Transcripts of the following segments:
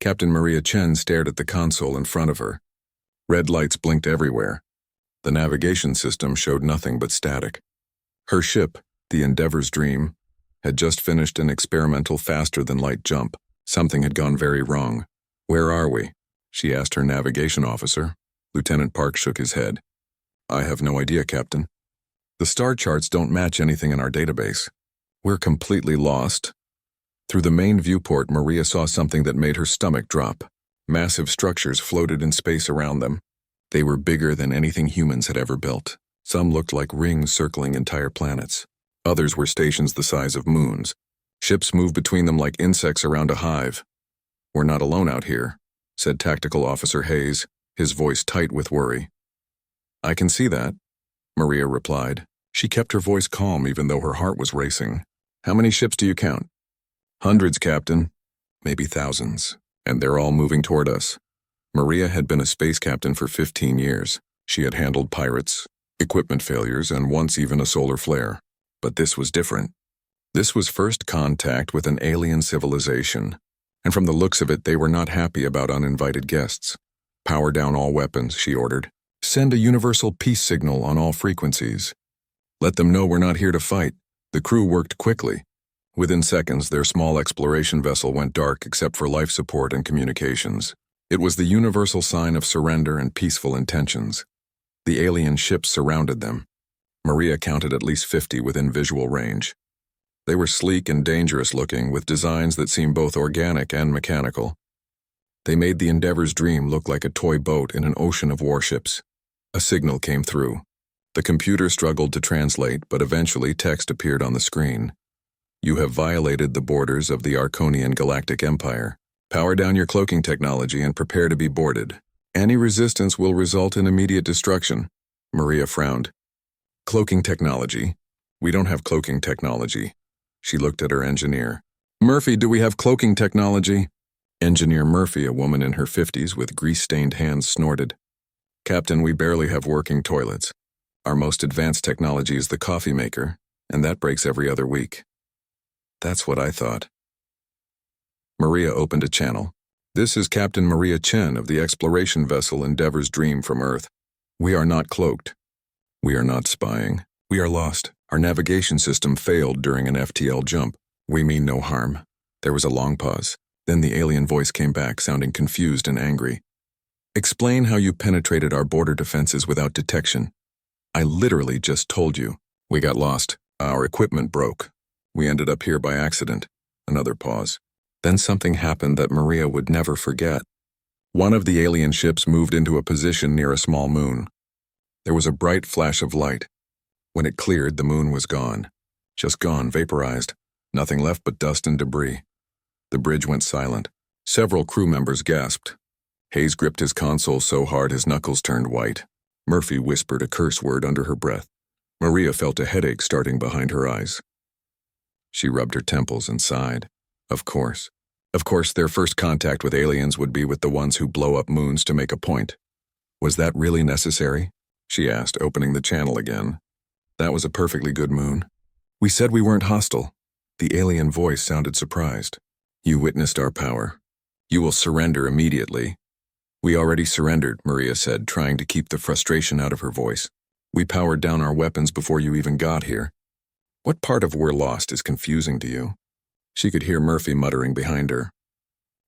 Captain Maria Chen stared at the console in front of her. Red lights blinked everywhere. The navigation system showed nothing but static. Her ship, the Endeavor's Dream, had just finished an experimental faster-than-light jump. Something had gone very wrong. "Where are we?" she asked her navigation officer. Lieutenant Park shook his head. "I have no idea, Captain. The star charts don't match anything in our database. We're completely lost." Through the main viewport, Maria saw something that made her stomach drop. Massive structures floated in space around them. They were bigger than anything humans had ever built. Some looked like rings circling entire planets. Others were stations the size of moons. Ships moved between them like insects around a hive. "We're not alone out here," said Tactical Officer Hayes, his voice tight with worry. "I can see that," Maria replied. She kept her voice calm even though her heart was racing. "How many ships do you count?" "Hundreds, Captain. Maybe thousands. And they're all moving toward us." Maria had been a space captain for 15 years. She had handled pirates, equipment failures, and once even a solar flare. But this was different. This was first contact with an alien civilization, and from the looks of it, they were not happy about uninvited guests. "Power down all weapons," she ordered. "Send a universal peace signal on all frequencies. Let them know we're not here to fight." The crew worked quickly. Within seconds, their small exploration vessel went dark except for life support and communications. It was the universal sign of surrender and peaceful intentions. The alien ships surrounded them. Maria counted at least 50 within visual range. They were sleek and dangerous looking, with designs that seemed both organic and mechanical. They made the Endeavor's Dream look like a toy boat in an ocean of warships. A signal came through. The computer struggled to translate, but eventually text appeared on the screen. "You have violated the borders of the Arconian Galactic Empire. Power down your cloaking technology and prepare to be boarded. Any resistance will result in immediate destruction." Maria frowned. "Cloaking technology? We don't have cloaking technology." She looked at her engineer. "Murphy, do we have cloaking technology?" Engineer Murphy, a woman in her 50s with grease-stained hands, snorted. "Captain, we barely have working toilets. Our most advanced technology is the coffee maker, and that breaks every other week." "That's what I thought." Maria opened a channel. "This is Captain Maria Chen of the exploration vessel Endeavor's Dream from Earth. We are not cloaked. We are not spying. We are lost. Our navigation system failed during an FTL jump. We mean no harm." There was a long pause. Then the alien voice came back, sounding confused and angry. "Explain how you penetrated our border defenses without detection." "I literally just told you. We got lost. Our equipment broke. We ended up here by accident." Another pause. Then something happened that Maria would never forget. One of the alien ships moved into a position near a small moon. There was a bright flash of light. When it cleared, the moon was gone. Just gone, vaporized. Nothing left but dust and debris. The bridge went silent. Several crew members gasped. Hayes gripped his console so hard his knuckles turned white. Murphy whispered a curse word under her breath. Maria felt a headache starting behind her eyes. She rubbed her temples and sighed. Of course. Of course, their first contact with aliens would be with the ones who blow up moons to make a point. Was that really necessary? She asked, opening the channel again. That was a perfectly good moon. We said we weren't hostile. The alien voice sounded surprised. You witnessed our power. You will surrender immediately. We already surrendered, Maria said, trying to keep the frustration out of her voice. We powered down our weapons before you even got here. What part of "we're lost" is confusing to you? She could hear Murphy muttering behind her.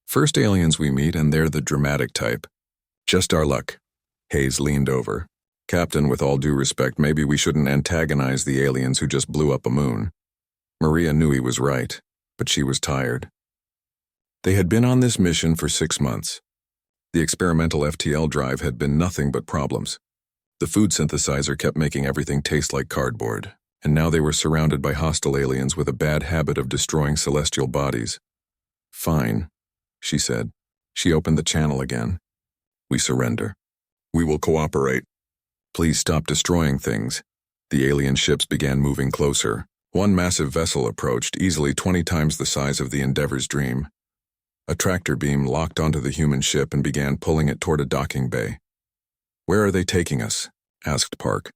First aliens we meet, and they're the dramatic type. Just our luck. Hayes leaned over. Captain, with all due respect, maybe we shouldn't antagonize the aliens who just blew up a moon. Maria knew he was right, but she was tired. They had been on this mission for 6 months. The experimental FTL drive had been nothing but problems. The food synthesizer kept making everything taste like cardboard, and now they were surrounded by hostile aliens with a bad habit of destroying celestial bodies. Fine, she said. She opened the channel again. We surrender. We will cooperate. Please stop destroying things. The alien ships began moving closer. One massive vessel approached, easily 20 times the size of the Endeavor's Dream. A tractor beam locked onto the human ship and began pulling it toward a docking bay. Where are they taking us? Asked Park.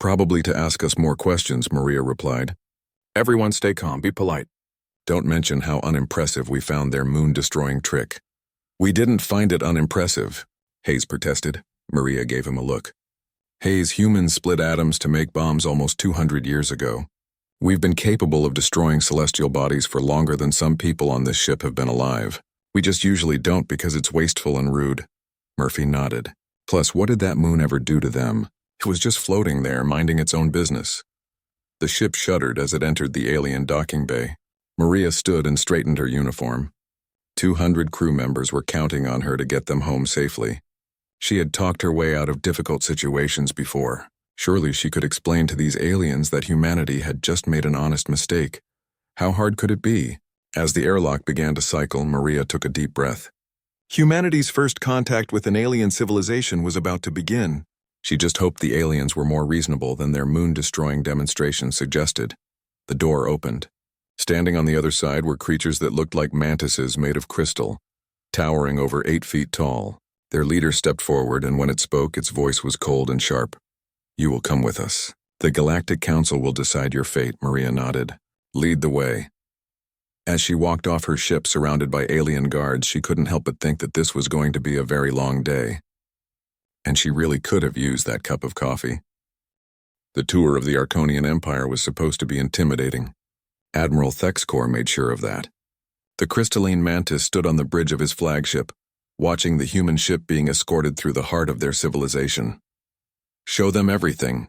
Probably to ask us more questions, Maria replied. Everyone stay calm, be polite. Don't mention how unimpressive we found their moon-destroying trick. We didn't find it unimpressive, Hayes protested. Maria gave him a look. Hayes, humans split atoms to make bombs almost 200 years ago. We've been capable of destroying celestial bodies for longer than some people on this ship have been alive. We just usually don't because it's wasteful and rude. Murphy nodded. Plus, what did that moon ever do to them? It was just floating there, minding its own business. The ship shuddered as it entered the alien docking bay. Maria stood and straightened her uniform. 200 crew members were counting on her to get them home safely. She had talked her way out of difficult situations before. Surely she could explain to these aliens that humanity had just made an honest mistake. How hard could it be? As the airlock began to cycle, Maria took a deep breath. Humanity's first contact with an alien civilization was about to begin. She just hoped the aliens were more reasonable than their moon-destroying demonstration suggested. The door opened. Standing on the other side were creatures that looked like mantises made of crystal, towering over 8 feet tall. Their leader stepped forward, and when it spoke, its voice was cold and sharp. You will come with us. The Galactic Council will decide your fate, Maria nodded. Lead the way. As she walked off her ship surrounded by alien guards, she couldn't help but think that this was going to be a very long day. And she really could have used that cup of coffee. The tour of the Arconian Empire was supposed to be intimidating. Admiral Thexcor made sure of that. The crystalline mantis stood on the bridge of his flagship, watching the human ship being escorted through the heart of their civilization. Show them everything.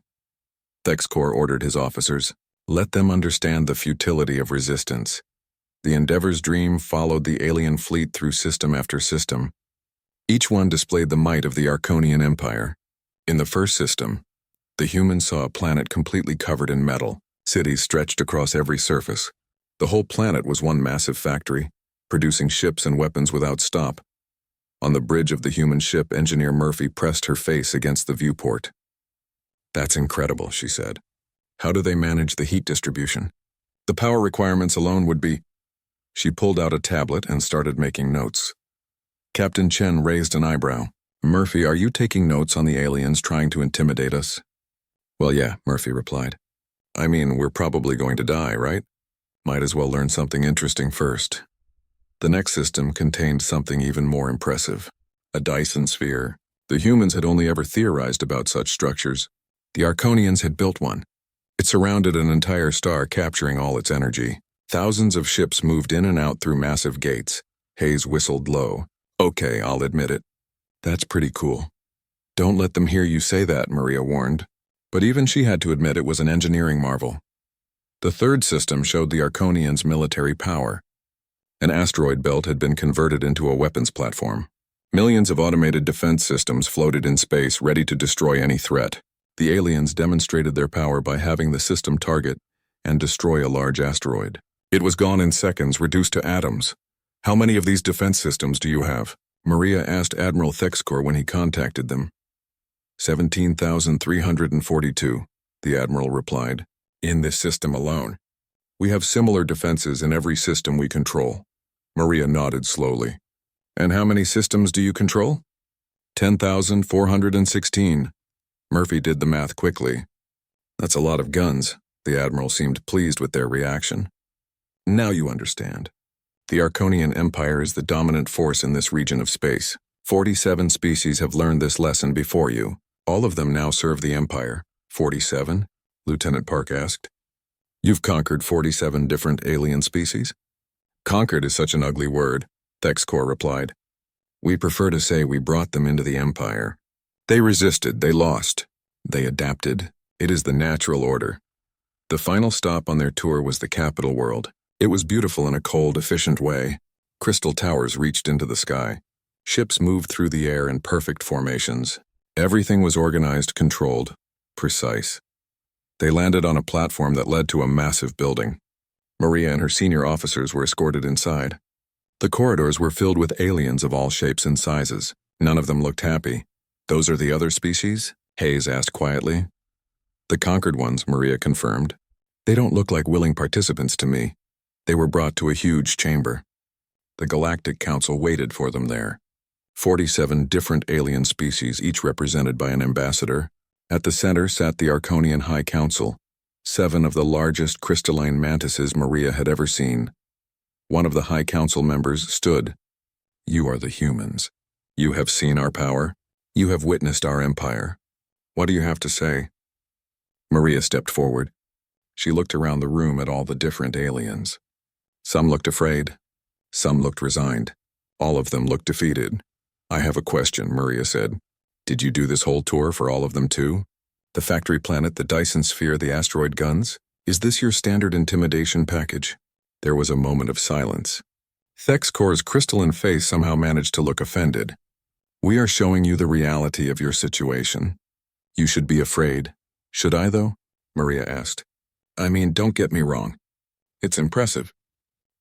Thexcor ordered his officers. Let them understand the futility of resistance. The Endeavor's dream followed the alien fleet through system after system. Each one displayed the might of the Arconian Empire. In the first system, the humans saw a planet completely covered in metal. Cities stretched across every surface. The whole planet was one massive factory, producing ships and weapons without stop. On the bridge of the human ship, Engineer Murphy pressed her face against the viewport. That's incredible, she said. How do they manage the heat distribution? The power requirements alone would be... She pulled out a tablet and started making notes. Captain Chen raised an eyebrow. Murphy, are you taking notes on the aliens trying to intimidate us? Well, yeah, Murphy replied. I mean, we're probably going to die, right? Might as well learn something interesting first. The next system contained something even more impressive. A Dyson sphere. The humans had only ever theorized about such structures. The Arconians had built one. It surrounded an entire star, capturing all its energy. Thousands of ships moved in and out through massive gates. Hayes whistled low. Okay, I'll admit it. That's pretty cool. Don't let them hear you say that, Maria warned. But even she had to admit it was an engineering marvel. The third system showed the Arconians' military power. An asteroid belt had been converted into a weapons platform. Millions of automated defense systems floated in space, ready to destroy any threat. The aliens demonstrated their power by having the system target and destroy a large asteroid. It was gone in seconds, reduced to atoms. How many of these defense systems do you have? Maria asked Admiral Thexcor when he contacted them. 17,342, the Admiral replied. In this system alone. We have similar defenses in every system we control. Maria nodded slowly. And how many systems do you control? 10,416. Murphy did the math quickly. That's a lot of guns. The Admiral seemed pleased with their reaction. Now you understand. The Arconian Empire is the dominant force in this region of space. 47 species have learned this lesson before you. All of them now serve the Empire. 47? Lieutenant Park asked. You've conquered 47 different alien species? Conquered is such an ugly word, Thexcor replied. We prefer to say we brought them into the Empire. They resisted, they lost. They adapted. It is the natural order. The final stop on their tour was the capital world. It was beautiful in a cold, efficient way. Crystal towers reached into the sky. Ships moved through the air in perfect formations. Everything was organized, controlled, precise. They landed on a platform that led to a massive building. Maria and her senior officers were escorted inside. The corridors were filled with aliens of all shapes and sizes. None of them looked happy. Those are the other species? Hayes asked quietly. The conquered ones, Maria confirmed. They don't look like willing participants to me. They were brought to a huge chamber. The Galactic Council waited for them there. 47 different alien species, each represented by an ambassador. At the center sat the Arconian High Council, 7 of the largest crystalline mantises Maria had ever seen. One of the High Council members stood. You are the humans. You have seen our power. You have witnessed our empire. What do you have to say? Maria stepped forward. She looked around the room at all the different aliens. Some looked afraid. Some looked resigned. All of them looked defeated. I have a question, Maria said. Did you do this whole tour for all of them too? The factory planet, the Dyson sphere, the asteroid guns? Is this your standard intimidation package? There was a moment of silence. Thexcor's crystalline face somehow managed to look offended. We are showing you the reality of your situation. You should be afraid. Should I, though? Maria asked. I mean, don't get me wrong. It's impressive.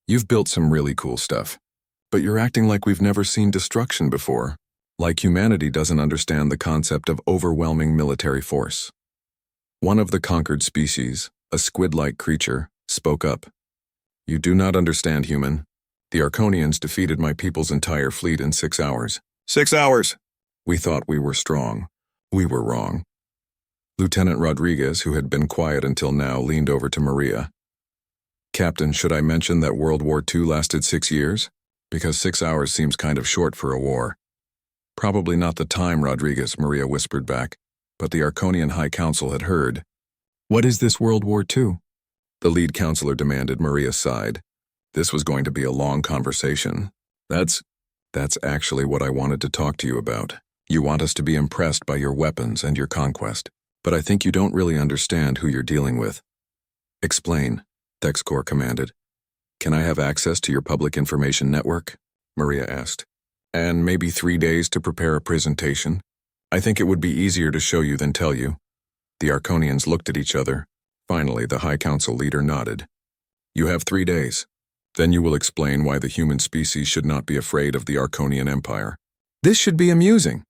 You've built some really cool stuff. But you're acting like we've never seen destruction before. Like humanity doesn't understand the concept of overwhelming military force. One of the conquered species, a squid-like creature, spoke up. You do not understand, human. The Arconians defeated my people's entire fleet in 6 hours. 6 hours! We thought we were strong. We were wrong. Lieutenant Rodriguez, who had been quiet until now, leaned over to Maria. Captain, should I mention that World War II lasted 6 years? Because 6 hours seems kind of short for a war. Probably not the time, Rodriguez, Maria whispered back, but the Arconian High Council had heard. What is this World War II? The lead counselor demanded. Maria sighed. This was going to be a long conversation. That's actually what I wanted to talk to you about. You want us to be impressed by your weapons and your conquest, but I think you don't really understand who you're dealing with. Explain, Thexcor commanded. Can I have access to your public information network? Maria asked. And maybe 3 days to prepare a presentation? I think it would be easier to show you than tell you. The Arconians looked at each other. Finally, the High Council leader nodded. You have 3 days. Then you will explain why the human species should not be afraid of the Arconian Empire. This should be amusing.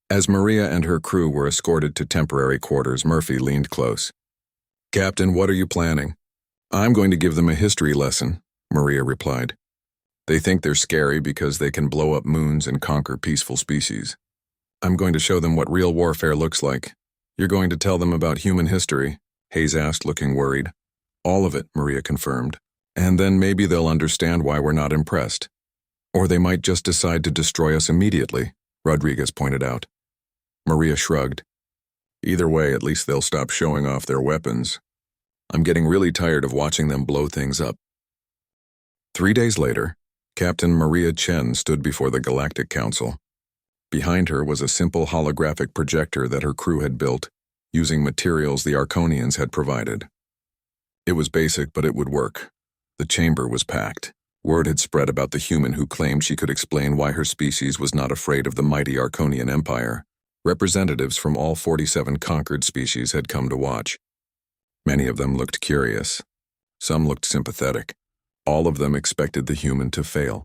As Maria and her crew were escorted to temporary quarters, Murphy leaned close. Captain, what are you planning? I'm going to give them a history lesson, Maria replied. They think they're scary because they can blow up moons and conquer peaceful species. I'm going to show them what real warfare looks like. You're going to tell them about human history? Hayes asked, looking worried. All of it, Maria confirmed. And then maybe they'll understand why we're not impressed. Or they might just decide to destroy us immediately, Rodriguez pointed out. Maria shrugged. Either way, at least they'll stop showing off their weapons. I'm getting really tired of watching them blow things up. 3 days later, Captain Maria Chen stood before the Galactic Council. Behind her was a simple holographic projector that her crew had built, using materials the Arconians had provided. It was basic, but it would work. The chamber was packed. Word had spread about the human who claimed she could explain why her species was not afraid of the mighty Arconian Empire. Representatives from all 47 conquered species had come to watch. Many of them looked curious. Some looked sympathetic. All of them expected the human to fail.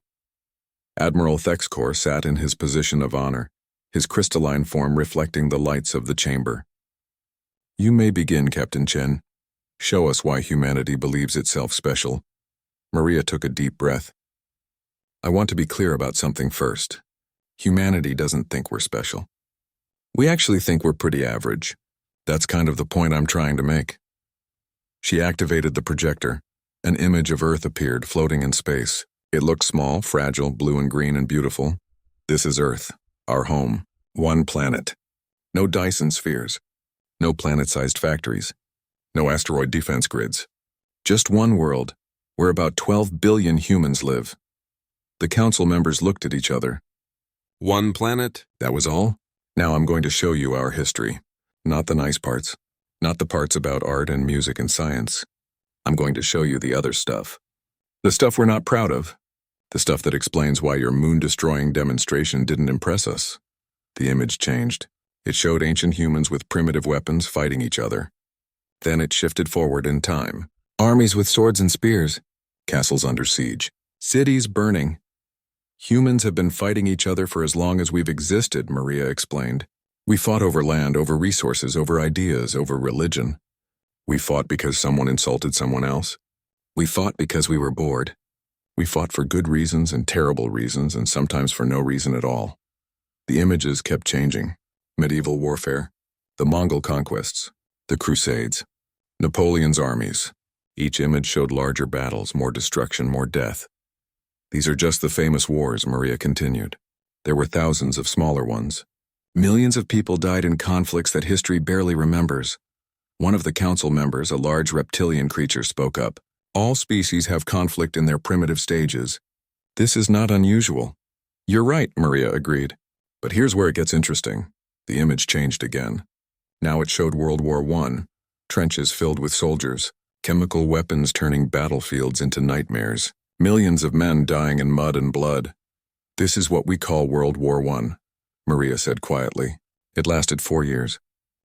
Admiral Thexcor sat in his position of honor, his crystalline form reflecting the lights of the chamber. You may begin, Captain Chen. Show us why humanity believes itself special. Maria took a deep breath. I want to be clear about something first. Humanity doesn't think we're special. We actually think we're pretty average. That's kind of the point I'm trying to make. She activated the projector. An image of Earth appeared, floating in space. It looked small, fragile, blue and green and beautiful. This is Earth, our home. One planet. No Dyson spheres. No planet-sized factories. No asteroid defense grids. Just one world, where about 12 billion humans live. The council members looked at each other. One planet, that was all? Now I'm going to show you our history. Not the nice parts. Not the parts about art and music and science. I'm going to show you the other stuff. The stuff we're not proud of. The stuff that explains why your moon-destroying demonstration didn't impress us. The image changed. It showed ancient humans with primitive weapons fighting each other. Then it shifted forward in time. Armies with swords and spears. Castles under siege. Cities burning. Humans have been fighting each other for as long as we've existed, Maria explained. We fought over land, over resources, over ideas, over religion. We fought because someone insulted someone else. We fought because we were bored. We fought for good reasons and terrible reasons, and sometimes for no reason at all. The images kept changing. Medieval warfare, the Mongol conquests, the Crusades, Napoleon's armies. Each image showed larger battles, more destruction, more death. These are just the famous wars, Maria continued. There were thousands of smaller ones. Millions of people died in conflicts that history barely remembers. One of the council members, a large reptilian creature, spoke up. All species have conflict in their primitive stages. This is not unusual. You're right, Maria agreed. But here's where it gets interesting. The image changed again. Now it showed World War I, trenches filled with soldiers, chemical weapons turning battlefields into nightmares, millions of men dying in mud and blood. This is what we call World War I, Maria said quietly. It lasted 4 years.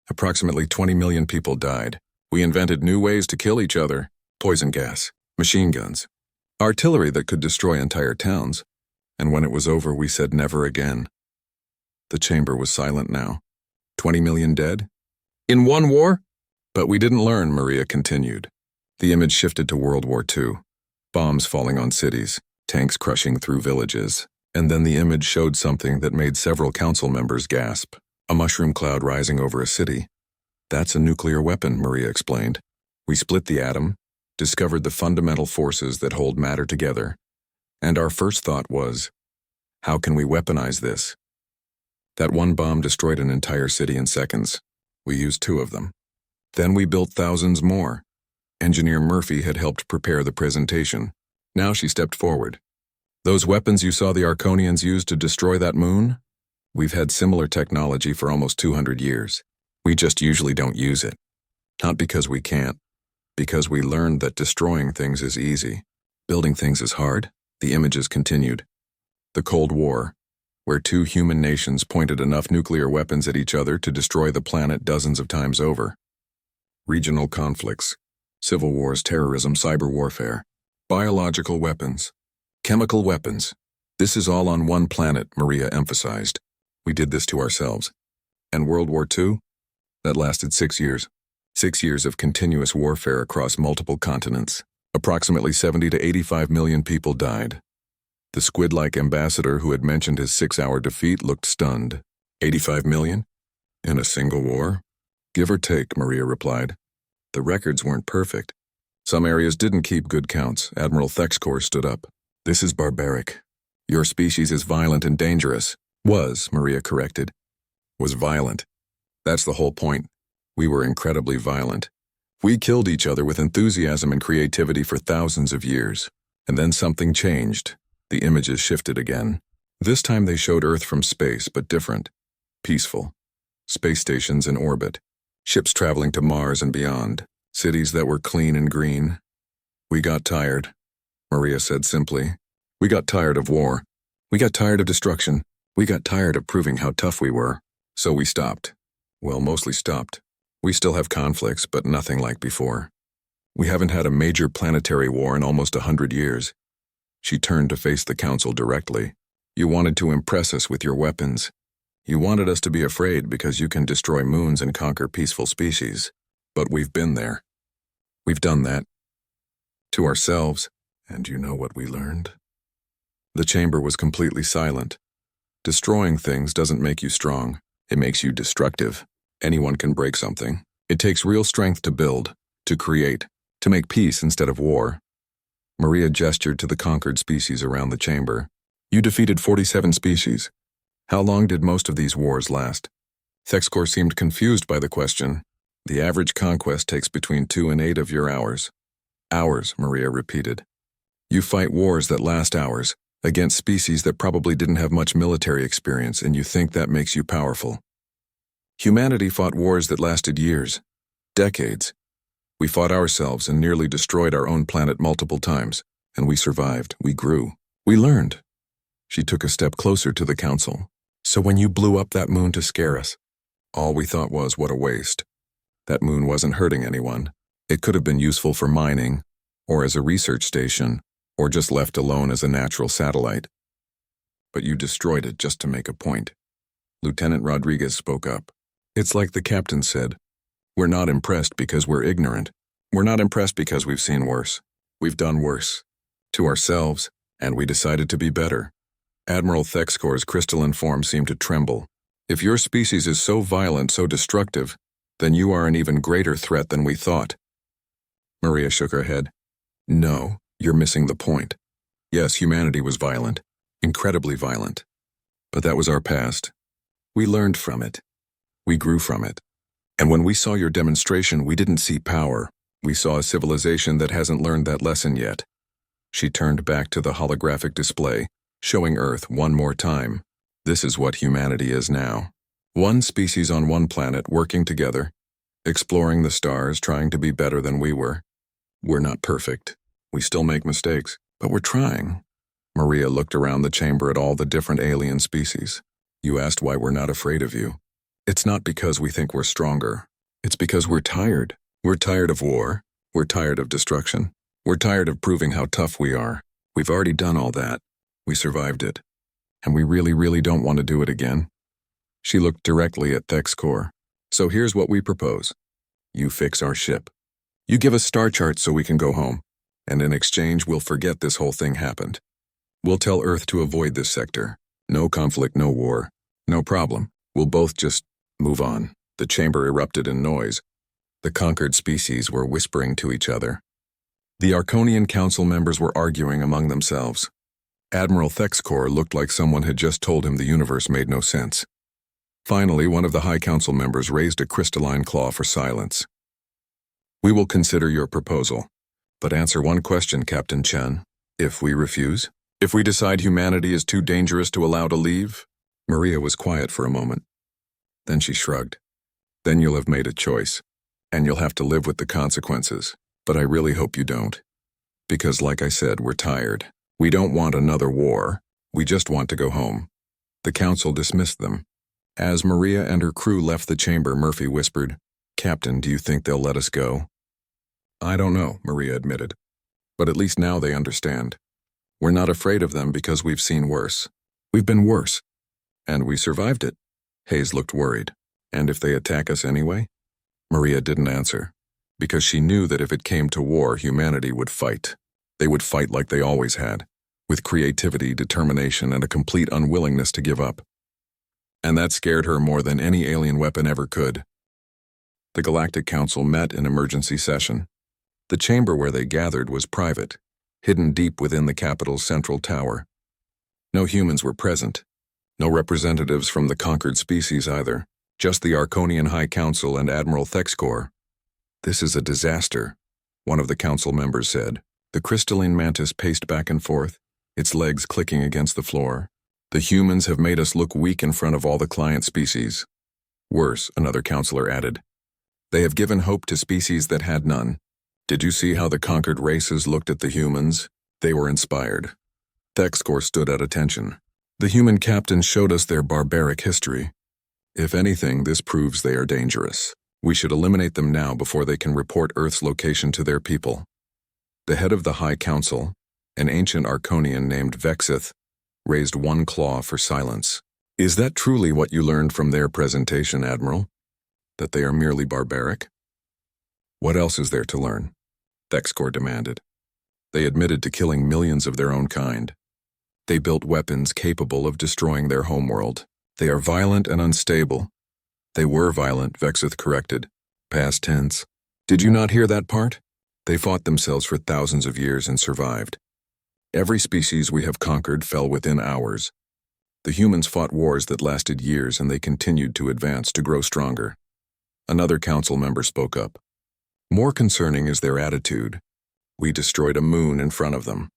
Approximately 20 million people died. We invented new ways to kill each other: poison gas, machine guns, artillery that could destroy entire towns. And when it was over, we said never again. The chamber was silent now. 20 million dead? In one war? But we didn't learn, Maria continued. The image shifted to World War II. Bombs falling on cities, tanks crushing through villages. And then the image showed something that made several council members gasp. A mushroom cloud rising over a city. That's a nuclear weapon, Maria explained. We split the atom, discovered the fundamental forces that hold matter together. And our first thought was, how can we weaponize this? That one bomb destroyed an entire city in seconds. We used 2 of them. Then we built thousands more. Engineer Murphy had helped prepare the presentation. Now she stepped forward. Those weapons you saw the Arconians use to destroy that moon? We've had similar technology for almost 200 years. We just usually don't use it. Not because we can't, because we learned that destroying things is easy. Building things is hard, the images continued. The Cold War, where 2 human nations pointed enough nuclear weapons at each other to destroy the planet dozens of times over. Regional conflicts, civil wars, terrorism, cyber warfare, biological weapons, chemical weapons. This is all on one planet, Maria emphasized. We did this to ourselves. And World War II? That lasted 6 years. 6 years of continuous warfare across multiple continents. Approximately 70 to 85 million people died. The squid-like ambassador who had mentioned his 6-hour defeat looked stunned. 85 million? In a single war? Give or take, Maria replied. The records weren't perfect. Some areas didn't keep good counts. Admiral Thexkor stood up. This is barbaric. Your species is violent and dangerous. Was, Maria corrected. Was violent. That's the whole point. We were incredibly violent. We killed each other with enthusiasm and creativity for thousands of years. And then something changed. The images shifted again. This time they showed Earth from space, but different. Peaceful. Space stations in orbit. Ships traveling to Mars and beyond. Cities that were clean and green. We got tired, Maria said simply. We got tired of war. We got tired of destruction. We got tired of proving how tough we were. So we stopped. Well, mostly stopped. We still have conflicts, but nothing like before. We haven't had a major planetary war in almost 100 years. She turned to face the council directly. You wanted to impress us with your weapons. You wanted us to be afraid because you can destroy moons and conquer peaceful species. But we've been there. We've done that. To ourselves. And you know what we learned? The chamber was completely silent. Destroying things doesn't make you strong. It makes you destructive. Anyone can break something. It takes real strength to build, to create, to make peace instead of war. Maria gestured to the conquered species around the chamber. You defeated 47 species. How long did most of these wars last? Thexkor seemed confused by the question. The average conquest takes between 2 and 8 of your hours. Hours, Maria repeated. You fight wars that last hours, against species that probably didn't have much military experience, and you think that makes you powerful. Humanity fought wars that lasted years, decades. We fought ourselves and nearly destroyed our own planet multiple times, and we survived, we grew, we learned. She took a step closer to the council. So when you blew up that moon to scare us, all we thought was, what a waste. That moon wasn't hurting anyone. It could have been useful for mining, or as a research station, or just left alone as a natural satellite. But you destroyed it just to make a point. Lieutenant Rodriguez spoke up. It's like the captain said. We're not impressed because we're ignorant. We're not impressed because we've seen worse. We've done worse. To ourselves, and we decided to be better. Admiral Thexkor's crystalline form seemed to tremble. If your species is so violent, so destructive, then you are an even greater threat than we thought. Maria shook her head. No, you're missing the point. Yes, humanity was violent, incredibly violent. But that was our past. We learned from it. We grew from it. And when we saw your demonstration, we didn't see power. We saw a civilization that hasn't learned that lesson yet. She turned back to the holographic display, showing Earth one more time. This is what humanity is now. One species on one planet working together, exploring the stars, trying to be better than we were. We're not perfect. We still make mistakes, but we're trying. Maria looked around the chamber at all the different alien species. You asked why we're not afraid of you. It's not because we think we're stronger. It's because we're tired. We're tired of war. We're tired of destruction. We're tired of proving how tough we are. We've already done all that. We survived it. And we really don't want to do it again. She looked directly at Thexcor. So here's what we propose. You fix our ship. You give us star charts so we can go home. And in exchange, we'll forget this whole thing happened. We'll tell Earth to avoid this sector. No conflict, no war. No problem. We'll both just move on. The chamber erupted in noise. The conquered species were whispering to each other. The Arconian Council members were arguing among themselves. Admiral Thexcor looked like someone had just told him the universe made no sense. Finally, one of the High Council members raised a crystalline claw for silence. We will consider your proposal, but answer one question, Captain Chen. If we refuse? If we decide humanity is too dangerous to allow to leave? Maria was quiet for a moment. Then she shrugged. Then you'll have made a choice, and you'll have to live with the consequences. But I really hope you don't. Because like I said, we're tired. We don't want another war. We just want to go home. The council dismissed them. As Maria and her crew left the chamber, Murphy whispered, Captain, do you think they'll let us go? I don't know, Maria admitted. But at least now they understand. We're not afraid of them because we've seen worse. We've been worse. And we survived it. Hayes looked worried. And if they attack us anyway? Maria didn't answer, because she knew that if it came to war, humanity would fight. They would fight like they always had, with creativity, determination, and a complete unwillingness to give up. And that scared her more than any alien weapon ever could. The Galactic Council met in emergency session. The chamber where they gathered was private, hidden deep within the capital's central tower. No humans were present. No representatives from the conquered species either. Just the Arconian High Council and Admiral Thexcor. This is a disaster, one of the council members said. The crystalline mantis paced back and forth, its legs clicking against the floor. The humans have made us look weak in front of all the client species. Worse, another counselor added. They have given hope to species that had none. Did you see how the conquered races looked at the humans? They were inspired. Thexcor stood at attention. The human captain showed us their barbaric history. If anything, this proves they are dangerous. We should eliminate them now before they can report Earth's location to their people. The head of the High Council, an ancient Arconian named Vexith, raised one claw for silence. Is that truly what you learned from their presentation, Admiral? That they are merely barbaric? What else is there to learn? Thexcor demanded. They admitted to killing millions of their own kind. They built weapons capable of destroying their homeworld. They are violent and unstable. They were violent, Vexith corrected. Past tense. Did you not hear that part? They fought themselves for thousands of years and survived. Every species we have conquered fell within hours. The humans fought wars that lasted years, and they continued to advance to grow stronger. Another council member spoke up. More concerning is their attitude. We destroyed a moon in front of them.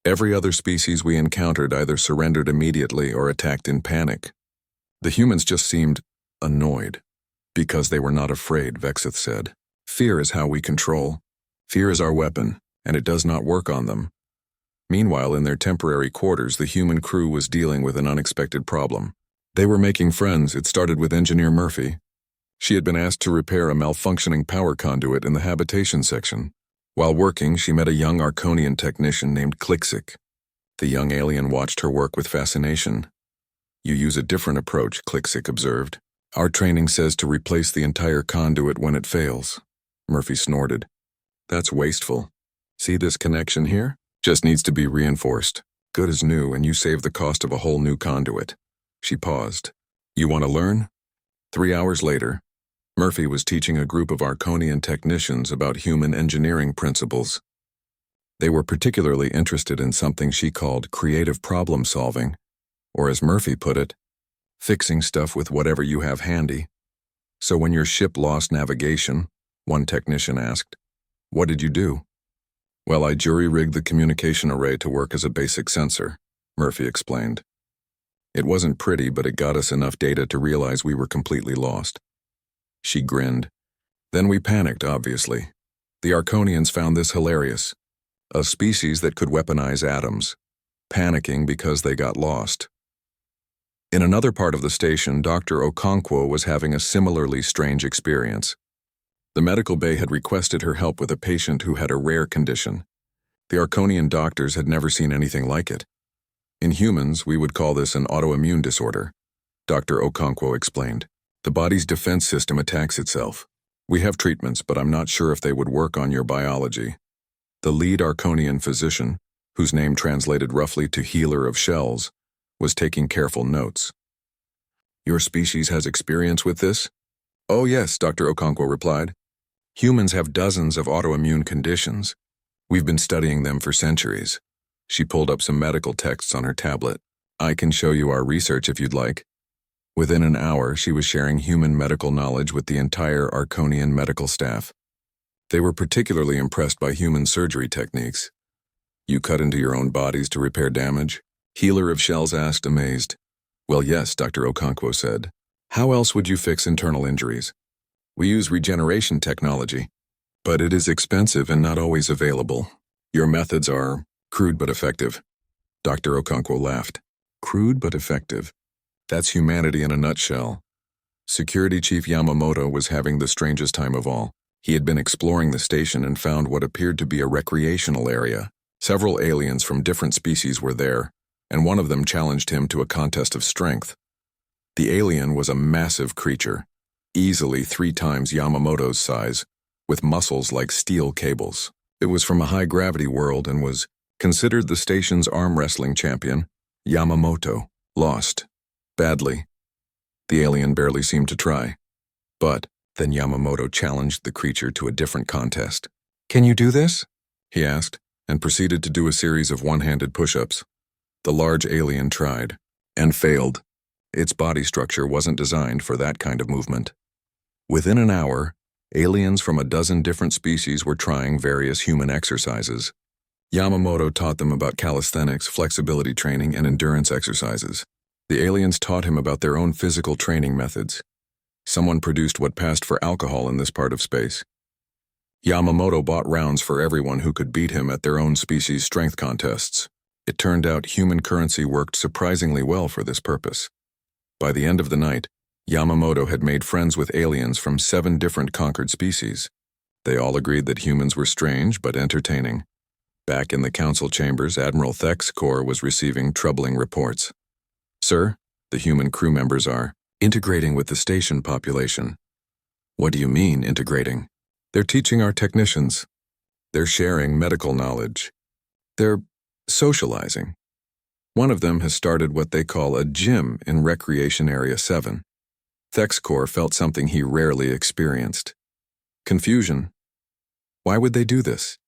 Every other species we encountered either surrendered immediately or attacked in panic. The humans just seemed annoyed. Because they were not afraid, Vexith said. Fear is how we control. Fear is our weapon, and it does not work on them. Meanwhile, in their temporary quarters, the human crew was dealing with an unexpected problem. They were making friends. It started with Engineer Murphy. She had been asked to repair a malfunctioning power conduit in the habitation section. While working, she met a young Arconian technician named Klixik. The young alien watched her work with fascination. You use a different approach, Klixik observed. Our training says to replace the entire conduit when it fails. Murphy snorted. That's wasteful. See this connection here? Just needs to be reinforced. Good as new, and you save the cost of a whole new conduit. She paused. You want to learn? 3 hours later, Murphy was teaching a group of Arconian technicians about human engineering principles. They were particularly interested in something she called creative problem solving, or as Murphy put it, fixing stuff with whatever you have handy. So when your ship lost navigation, one technician asked, "What did you do?" "Well, I jury-rigged the communication array to work as a basic sensor," Murphy explained. "It wasn't pretty, but it got us enough data to realize we were completely lost." She grinned. "Then we panicked, obviously. The Arconians found this hilarious. A species that could weaponize atoms, panicking because they got lost." In another part of the station, Dr. Okonkwo was having a similarly strange experience. The medical bay had requested her help with a patient who had a rare condition. The Arconian doctors had never seen anything like it. "In humans, we would call this an autoimmune disorder," Dr. Okonkwo explained. "The body's defense system attacks itself. We have treatments, but I'm not sure if they would work on your biology." The lead Arconian physician, whose name translated roughly to healer of shells, was taking careful notes. "Your species has experience with this?" "Oh yes," Dr. Okonkwo replied. "Humans have dozens of autoimmune conditions. We've been studying them for centuries." She pulled up some medical texts on her tablet. "I can show you our research if you'd like." Within an hour, she was sharing human medical knowledge with the entire Arconian medical staff. They were particularly impressed by human surgery techniques. "You cut into your own bodies to repair damage?" Healer of Shells asked, amazed. "Well, yes," Dr. Okonkwo said. "How else would you fix internal injuries? We use regeneration technology, but it is expensive and not always available. Your methods are crude but effective." Dr. Okonkwo laughed. "Crude but effective. That's humanity in a nutshell." Security Chief Yamamoto was having the strangest time of all. He had been exploring the station and found what appeared to be a recreational area. Several aliens from different species were there, and one of them challenged him to a contest of strength. The alien was a massive creature, easily 3 times Yamamoto's size, with muscles like steel cables. It was from a high-gravity world and was considered the station's arm wrestling champion. Yamamoto lost. Badly. The alien barely seemed to try. But then Yamamoto challenged the creature to a different contest. "Can you do this?" he asked, and proceeded to do a series of one-handed push-ups. The large alien tried, and failed. Its body structure wasn't designed for that kind of movement. Within an hour, aliens from a dozen different species were trying various human exercises. Yamamoto taught them about calisthenics, flexibility training, and endurance exercises. The aliens taught him about their own physical training methods. Someone produced what passed for alcohol in this part of space. Yamamoto bought rounds for everyone who could beat him at their own species' strength contests. It turned out human currency worked surprisingly well for this purpose. By the end of the night, Yamamoto had made friends with aliens from 7 different conquered species. They all agreed that humans were strange but entertaining. Back in the council chambers, Admiral Thek's corps was receiving troubling reports. "Sir, the human crew members are integrating with the station population." "What do you mean, integrating?" "They're teaching our technicians. They're sharing medical knowledge. They're socializing. One of them has started what they call a gym in Recreation Area 7. Thek's corps felt something he rarely experienced. Confusion. Why would they do this?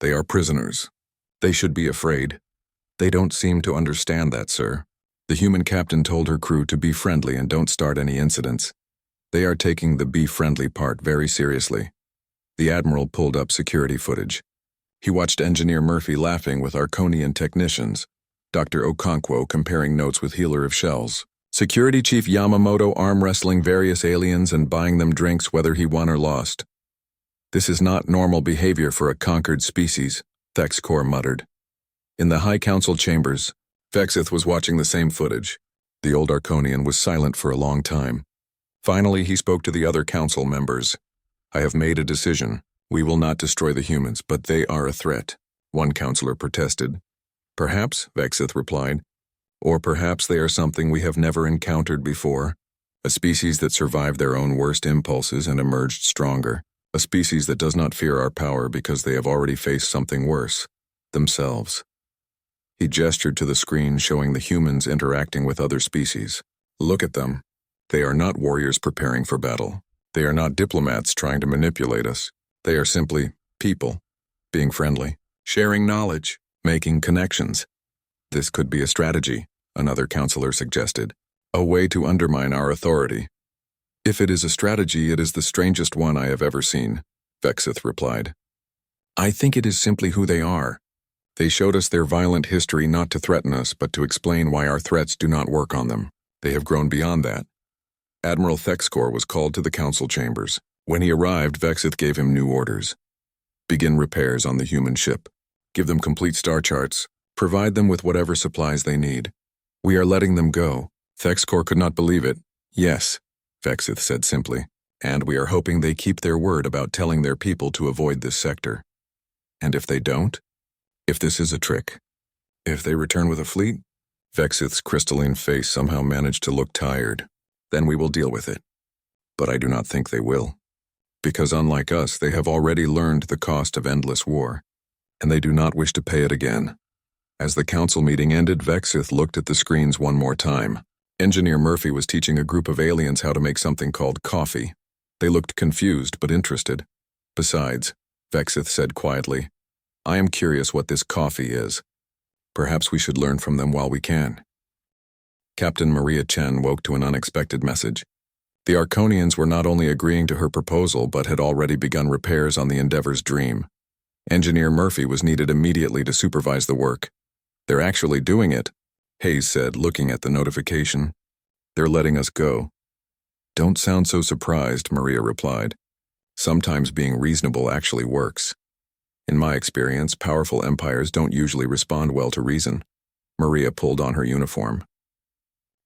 They are prisoners. They should be afraid. They don't seem to understand that, sir. The human captain told her crew to be friendly and don't start any incidents. They are taking the be friendly part very seriously." The admiral pulled up security footage. He watched Engineer Murphy laughing with Arconian technicians, Dr. Okonkwo comparing notes with Healer of Shells, Security Chief Yamamoto arm wrestling various aliens and buying them drinks whether he won or lost. "This is not normal behavior for a conquered species," Thek's corps muttered. In the High Council chambers, Vexith was watching the same footage. The old Arconian was silent for a long time. Finally, he spoke to the other council members. "I have made a decision. We will not destroy the humans, but they are a threat," one counselor protested. "Perhaps," Vexith replied, "or perhaps they are something we have never encountered before. A species that survived their own worst impulses and emerged stronger. A species that does not fear our power because they have already faced something worse, themselves." He gestured to the screen showing the humans interacting with other species. "Look at them. They are not warriors preparing for battle. They are not diplomats trying to manipulate us. They are simply people, being friendly." sharing knowledge, making connections. This could be a strategy, another counselor suggested, a way to undermine our authority. If it is a strategy, it is the strangest one I have ever seen, Vexith replied. I think it is simply who they are. They showed us their violent history not to threaten us, but to explain why our threats do not work on them. They have grown beyond that. Admiral Thexcor was called to the council chambers. When he arrived, Vexith gave him new orders. Begin repairs on the human ship. Give them complete star charts. Provide them with whatever supplies they need. We are letting them go. Thexcor could not believe it. Yes, Vexith said simply. And we are hoping they keep their word about telling their people to avoid this sector. And if they don't? If this is a trick? If they return with a fleet? Vexith's crystalline face somehow managed to look tired. Then we will deal with it. But I do not think they will. Because unlike us, they have already learned the cost of endless war, and they do not wish to pay it again. As the council meeting ended, Vexith looked at the screens one more time. Engineer Murphy was teaching a group of aliens how to make something called coffee. They looked confused but interested. Besides, Vexith said quietly, I am curious what this coffee is. Perhaps we should learn from them while we can. Captain Maria Chen woke to an unexpected message. The Arconians were not only agreeing to her proposal, but had already begun repairs on the Endeavor's Dream. Engineer Murphy was needed immediately to supervise the work. They're actually doing it, Hayes said, looking at the notification. They're letting us go. Don't sound so surprised, Maria replied. Sometimes being reasonable actually works. In my experience, powerful empires don't usually respond well to reason. Maria pulled on her uniform.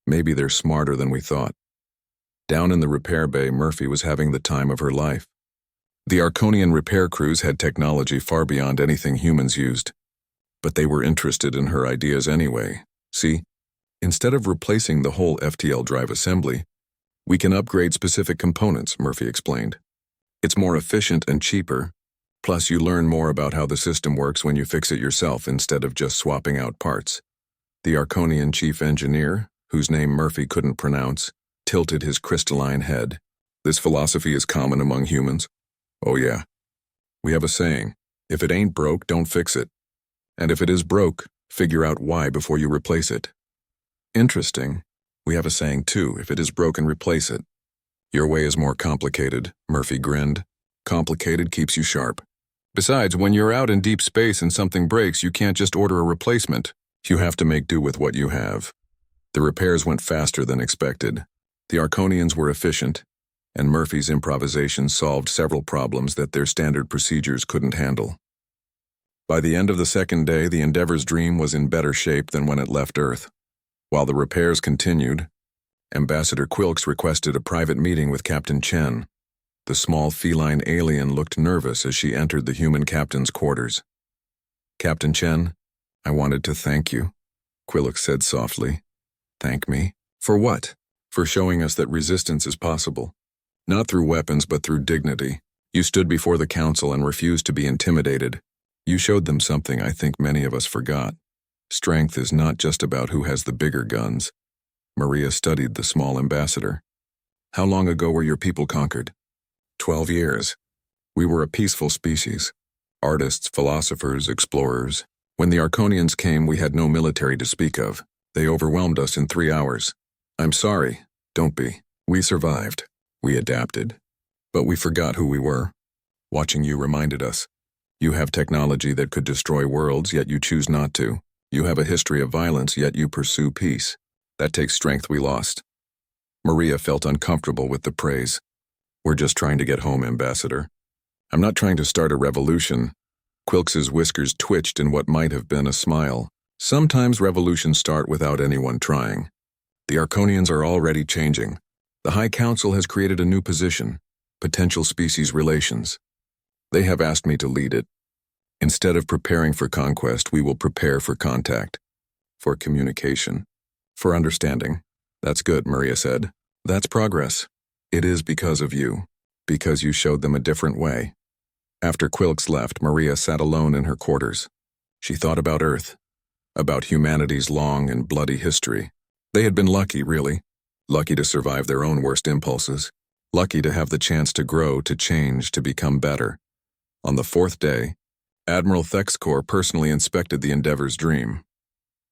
Maybe they're smarter than we thought. Down in the repair bay, Murphy was having the time of her life. The Arconian repair crews had technology far beyond anything humans used. But they were interested in her ideas anyway. See, instead of replacing the whole FTL drive assembly, we can upgrade specific components, Murphy explained. It's more efficient and cheaper. Plus, you learn more about how the system works when you fix it yourself instead of just swapping out parts. The Arconian chief engineer, whose name Murphy couldn't pronounce, tilted his crystalline head. This philosophy is common among humans. Oh yeah. We have a saying, if it ain't broke, don't fix it. And if it is broke, figure out why before you replace it. Interesting. We have a saying too, if it is broken, replace it. Your way is more complicated, Murphy grinned. Complicated keeps you sharp. Besides, when you're out in deep space and something breaks, you can't just order a replacement. You have to make do with what you have. The repairs went faster than expected. The Arconians were efficient, and Murphy's improvisation solved several problems that their standard procedures couldn't handle. By the end of the second day, the Endeavor's Dream was in better shape than when it left Earth. While the repairs continued, Ambassador Quilks requested a private meeting with Captain Chen. The small feline alien looked nervous as she entered the human captain's quarters. Captain Chen, I wanted to thank you, Quilks said softly. Thank me? For what? For showing us that resistance is possible. Not through weapons, but through dignity. You stood before the council and refused to be intimidated. You showed them something I think many of us forgot. Strength is not just about who has the bigger guns. Maria studied the small ambassador. How long ago were your people conquered? 12 years. We were a peaceful species. Artists, philosophers, explorers. When the Arconians came, we had no military to speak of. They overwhelmed us in 3 hours. I'm sorry. Don't be. We survived. We adapted. But we forgot who we were. Watching you reminded us. You have technology that could destroy worlds, yet you choose not to. You have a history of violence, yet you pursue peace. That takes strength we lost. Maria felt uncomfortable with the praise. We're just trying to get home, Ambassador. I'm not trying to start a revolution. Quilks's whiskers twitched in what might have been a smile. Sometimes revolutions start without anyone trying. The Arconians are already changing. The High Council has created a new position, potential species relations. They have asked me to lead it. Instead of preparing for conquest, we will prepare for contact, for communication, for understanding. That's good, Maria said. That's progress. It is because of you, because you showed them a different way. After Quilks left, Maria sat alone in her quarters. She thought about Earth, about humanity's long and bloody history. They had been lucky, really. Lucky to survive their own worst impulses. Lucky to have the chance to grow, to change, to become better. On the 4th day, Admiral Thexkor personally inspected the Endeavor's dream.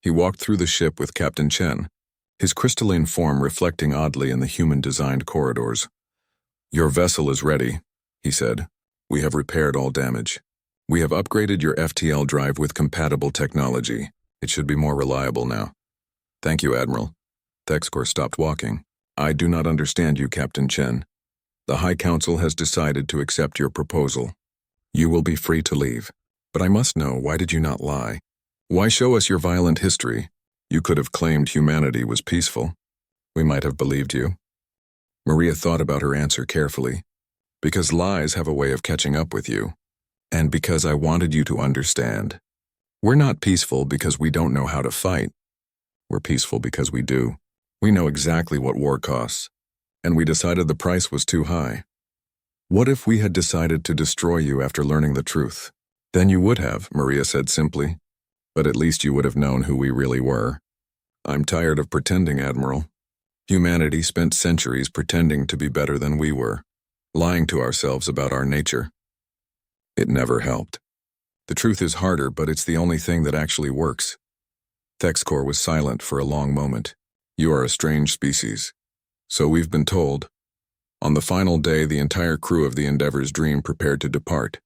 He walked through the ship with Captain Chen, his crystalline form reflecting oddly in the human-designed corridors. "Your vessel is ready," he said. "We have repaired all damage. We have upgraded your FTL drive with compatible technology. It should be more reliable now." "Thank you, Admiral." Thexkor stopped walking. "I do not understand you, Captain Chen. The High Council has decided to accept your proposal. You will be free to leave. But I must know, why did you not lie? Why show us your violent history? You could have claimed humanity was peaceful. We might have believed you." Maria thought about her answer carefully. "Because lies have a way of catching up with you. And because I wanted you to understand. We're not peaceful because we don't know how to fight. We're peaceful because we do. We know exactly what war costs. And we decided the price was too high. What if we had decided to destroy you after learning the truth? Then you would have," Maria said simply. "But at least you would have known who we really were. I'm tired of pretending, Admiral. Humanity spent centuries pretending to be better than we were, lying to ourselves about our nature. It never helped. The truth is harder, but it's the only thing that actually works." Thexkor was silent for a long moment. "You are a strange species. So we've been told." On the final day, the entire crew of the Endeavor's dream prepared to depart.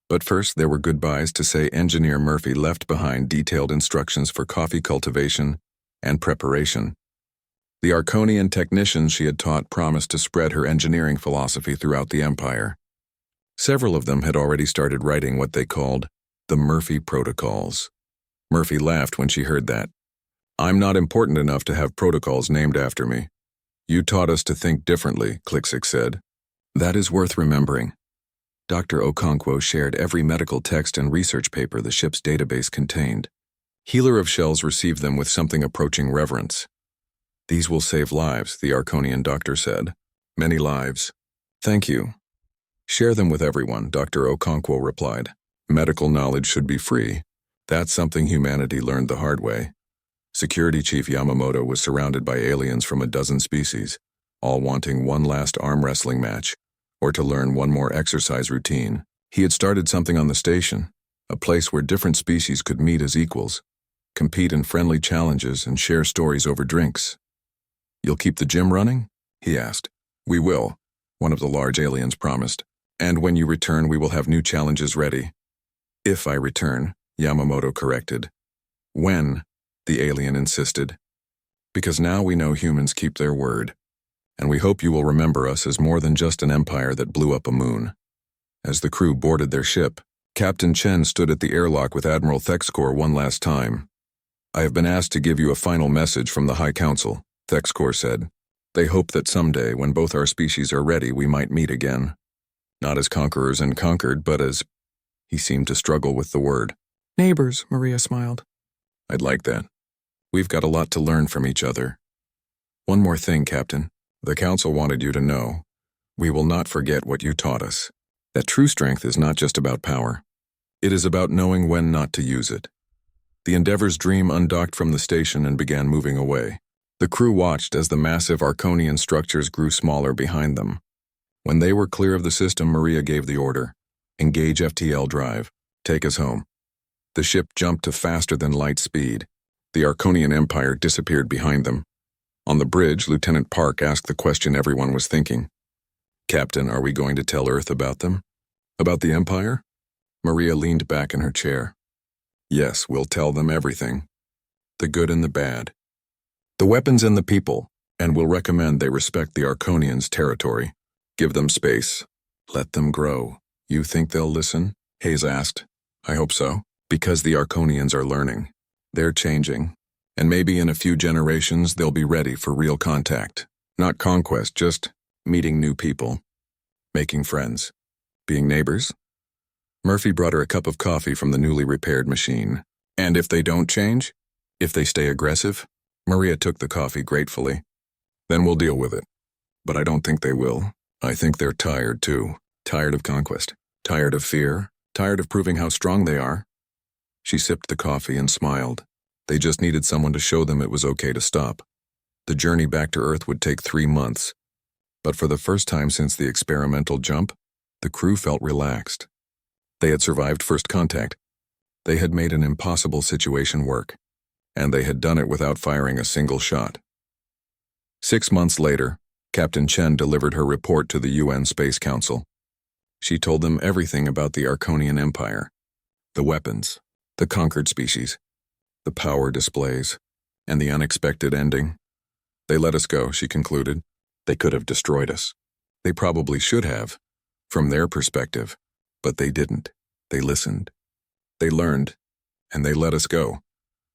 But first there were goodbyes to say. Engineer Murphy left behind detailed instructions for coffee cultivation and preparation. The Arconian technicians she had taught promised to spread her engineering philosophy throughout the Empire. Several of them had already started writing what they called the Murphy Protocols. Murphy laughed when she heard that. "I'm not important enough to have protocols named after me. You taught us to think differently," Kliksik said. "That is worth remembering." Dr. Okonkwo shared every medical text and research paper the ship's database contained. Healer of Shells received them with something approaching reverence. "These will save lives," the Arconian doctor said. "Many lives." "Thank you." "Share them with everyone," Dr. Okonkwo replied. "Medical knowledge should be free. That's something humanity learned the hard way." Security Chief Yamamoto was surrounded by aliens from a dozen species, all wanting one last arm wrestling match, or to learn one more exercise routine. He had started something on the station, a place where different species could meet as equals, compete in friendly challenges, and share stories over drinks. "You'll keep the gym running?" he asked. "We will," one of the large aliens promised. "And when you return, we will have new challenges ready." "If I return," Yamamoto corrected. "When?" the alien insisted. "Because now we know humans keep their word. And we hope you will remember us as more than just an empire that blew up a moon." As the crew boarded their ship, Captain Chen stood at the airlock with Admiral Thexkor one last time. "I have been asked to give you a final message from the High Council," Thexkor said. "They hope that someday, when both our species are ready, we might meet again. Not as conquerors and conquered, but as—" He seemed to struggle with the word. "Neighbors," Maria smiled. "I'd like that. We've got a lot to learn from each other. One more thing, Captain. The Council wanted you to know. We will not forget what you taught us. That true strength is not just about power. It is about knowing when not to use it." The Endeavor's dream undocked from the station and began moving away. The crew watched as the massive Arconian structures grew smaller behind them. When they were clear of the system, Maria gave the order. "Engage FTL drive. Take us home." The ship jumped to faster-than-light speed. The Arconian Empire disappeared behind them. On the bridge, Lieutenant Park asked the question everyone was thinking. "Captain, are we going to tell Earth about them? About the Empire?" Maria leaned back in her chair. "Yes, we'll tell them everything. The good and the bad. The weapons and the people, and we'll recommend they respect the Arconians' territory. Give them space. Let them grow." "You think they'll listen?" Hayes asked. "I hope so. Because the Arconians are learning. They're changing. And maybe in a few generations they'll be ready for real contact. Not conquest, just meeting new people. Making friends. Being neighbors." Murphy brought her a cup of coffee from the newly repaired machine. "And if they don't change? If they stay aggressive?" Maria took the coffee gratefully. "Then we'll deal with it. But I don't think they will. I think they're tired too. Tired of conquest. Tired of fear. Tired of proving how strong they are." She sipped the coffee and smiled. They just needed someone to show them it was okay to stop. The journey back to Earth would take 3 months. But for the first time since the experimental jump, the crew felt relaxed. They had survived first contact. They had made an impossible situation work, and they had done it without firing a single shot. 6 months later, Captain Chen delivered her report to the UN Space Council. She told them everything about the Arconian Empire, the weapons, the conquered species, the power displays, and the unexpected ending. They let us go, she concluded. They could have destroyed us. They probably should have, from their perspective, but they didn't. They listened. They learned, and they let us go.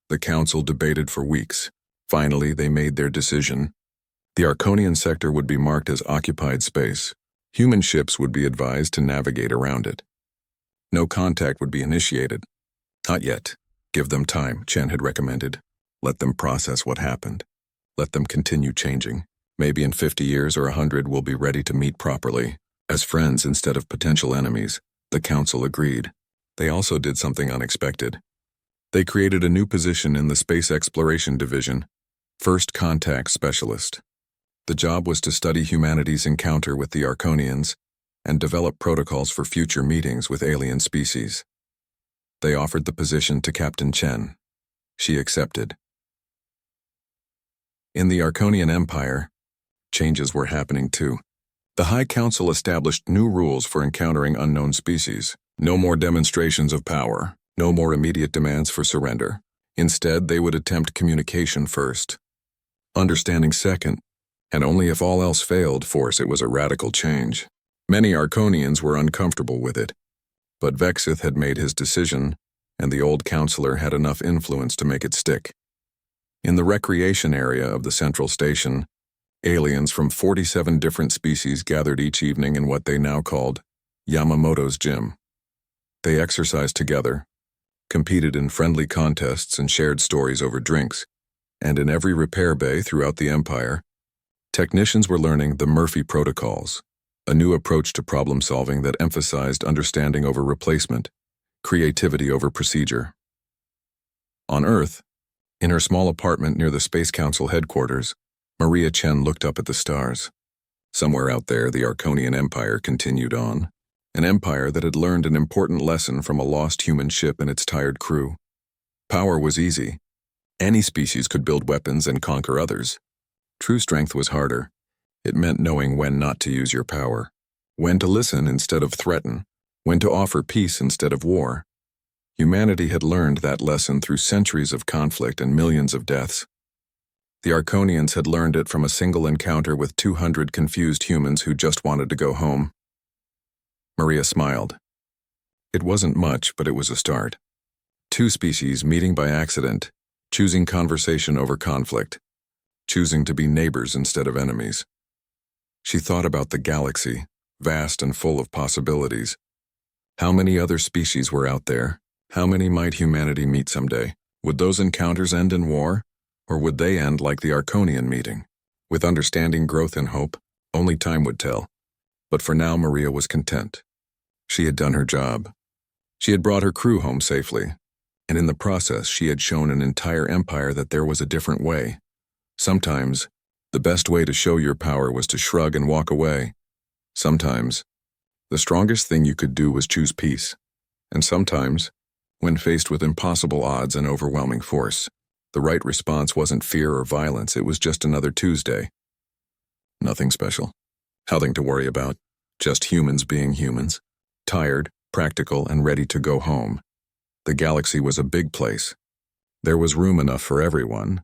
The council debated for weeks. Finally, they made their decision. The Arconian sector would be marked as occupied space. Human ships would be advised to navigate around it. No contact would be initiated. Not yet. Give them time, Chen had recommended. Let them process what happened. Let them continue changing. Maybe in 50 years or 100 we'll be ready to meet properly. As friends instead of potential enemies, the council agreed. They also did something unexpected. They created a new position in the Space Exploration Division, First Contact Specialist. The job was to study humanity's encounter with the Arconians and develop protocols for future meetings with alien species. They offered the position to Captain Chen. She accepted. In the Arconian Empire, changes were happening too. The High Council established new rules for encountering unknown species. No more demonstrations of power. No more immediate demands for surrender. Instead, they would attempt communication first, understanding second, and only if all else failed, force. It was a radical change. Many Arconians were uncomfortable with it, but Vexith had made his decision, and the old counselor had enough influence to make it stick. In the recreation area of the central station, aliens from 47 different species gathered each evening in what they now called Yamamoto's gym. They exercised together, competed in friendly contests and shared stories over drinks, and in every repair bay throughout the Empire, technicians were learning the Murphy Protocols, a new approach to problem-solving that emphasized understanding over replacement, creativity over procedure. On Earth, in her small apartment near the Space Council headquarters, Maria Chen looked up at the stars. Somewhere out there, the Arconian Empire continued on, an empire that had learned an important lesson from a lost human ship and its tired crew. Power was easy. Any species could build weapons and conquer others. True strength was harder. It meant knowing when not to use your power, when to listen instead of threaten, when to offer peace instead of war. Humanity had learned that lesson through centuries of conflict and millions of deaths. The Arconians had learned it from a single encounter with 200 confused humans who just wanted to go home. Maria smiled. It wasn't much, but it was a start. 2 species meeting by accident, choosing conversation over conflict, choosing to be neighbors instead of enemies. She thought about the galaxy, vast and full of possibilities. How many other species were out there? How many might humanity meet someday? Would those encounters end in war, or would they end like the Arconian meeting? With understanding, growth, and hope, only time would tell. But for now, Maria was content. She had done her job. She had brought her crew home safely, and in the process, she had shown an entire empire that there was a different way. Sometimes, the best way to show your power was to shrug and walk away. Sometimes, the strongest thing you could do was choose peace. And sometimes, when faced with impossible odds and overwhelming force, the right response wasn't fear or violence, it was just another Tuesday. Nothing special. Nothing to worry about. Just humans being humans. Tired, practical, and ready to go home. The galaxy was a big place. There was room enough for everyone,